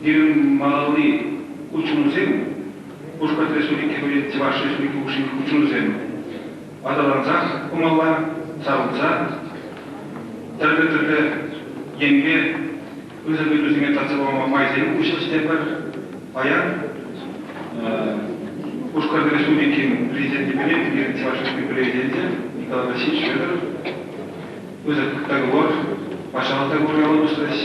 дирим малый учунузем, Ушкат республики будет Чуваш республики учунузем. Адаланзах умалла, сарунца, тәрбе еңге өзімен тацылама майзен училищтер аян Ушкат республики президент Чуваш республики президенті Николай Васильевич Федоров өзі договор, пашалық договор ялабыстырыз,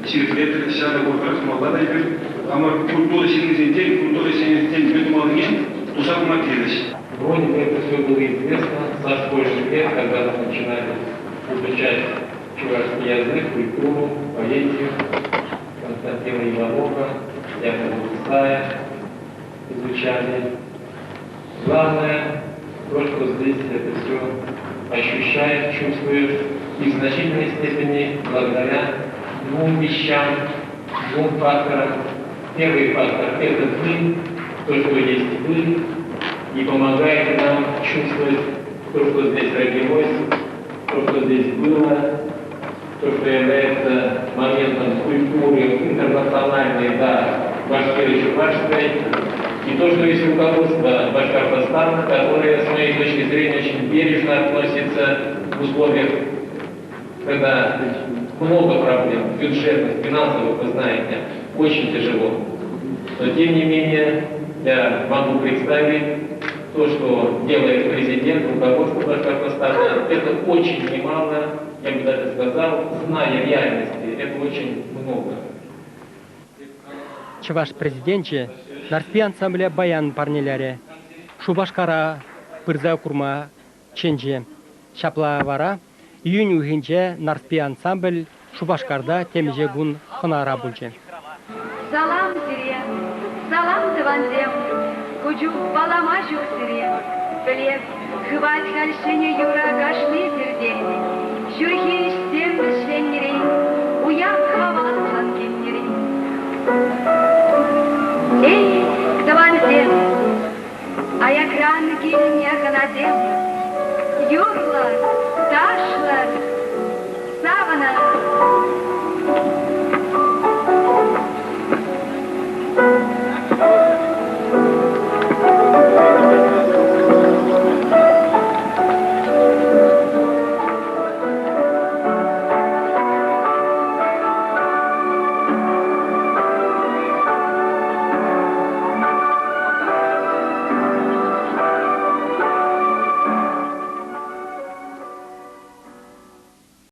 секретарь сяда договор молда дайбер, ама культура сенізден бетумалымен тусак матерились. Вроде бы это все было известно со школьных лет, когда мы начинали изучать чувашский язык, культуру, поэзию, Константина Иванова, Якова Исая изучали. Главное, то, что здесь это все ощущаешь, чувствуешь, и в значительной степени благодаря двум вещам, двум факторам. Первый фактор – это вы, то, что есть вы, и помогает нам чувствовать то, что здесь родилось, то, что здесь было, то, что является моментом культуры интернациональной, да, башкиро-чувашской, и то, что есть руководство Башкортостана, которое, с моей точки зрения, очень бережно относится в условиях, когда много проблем, бюджетных, финансовых, вы знаете, очень тяжело. Но, тем не менее, я могу представить то, что делает президент, руководство Башкортостана. Это очень немало, я бы даже сказал, зная реальности, это очень много. Чуваш президентче, Нарспи ансамбле баян парнеляре, Шубашкара, Пырза курма, Ченже, Шаплавара, июнь угинче Нарспи ансамбль Шубашкарда темеже гун хонара булче. Салам сире, салам тыванзем, куджу балама жук сире, Плев, хвать хальшине юра гашны пердени.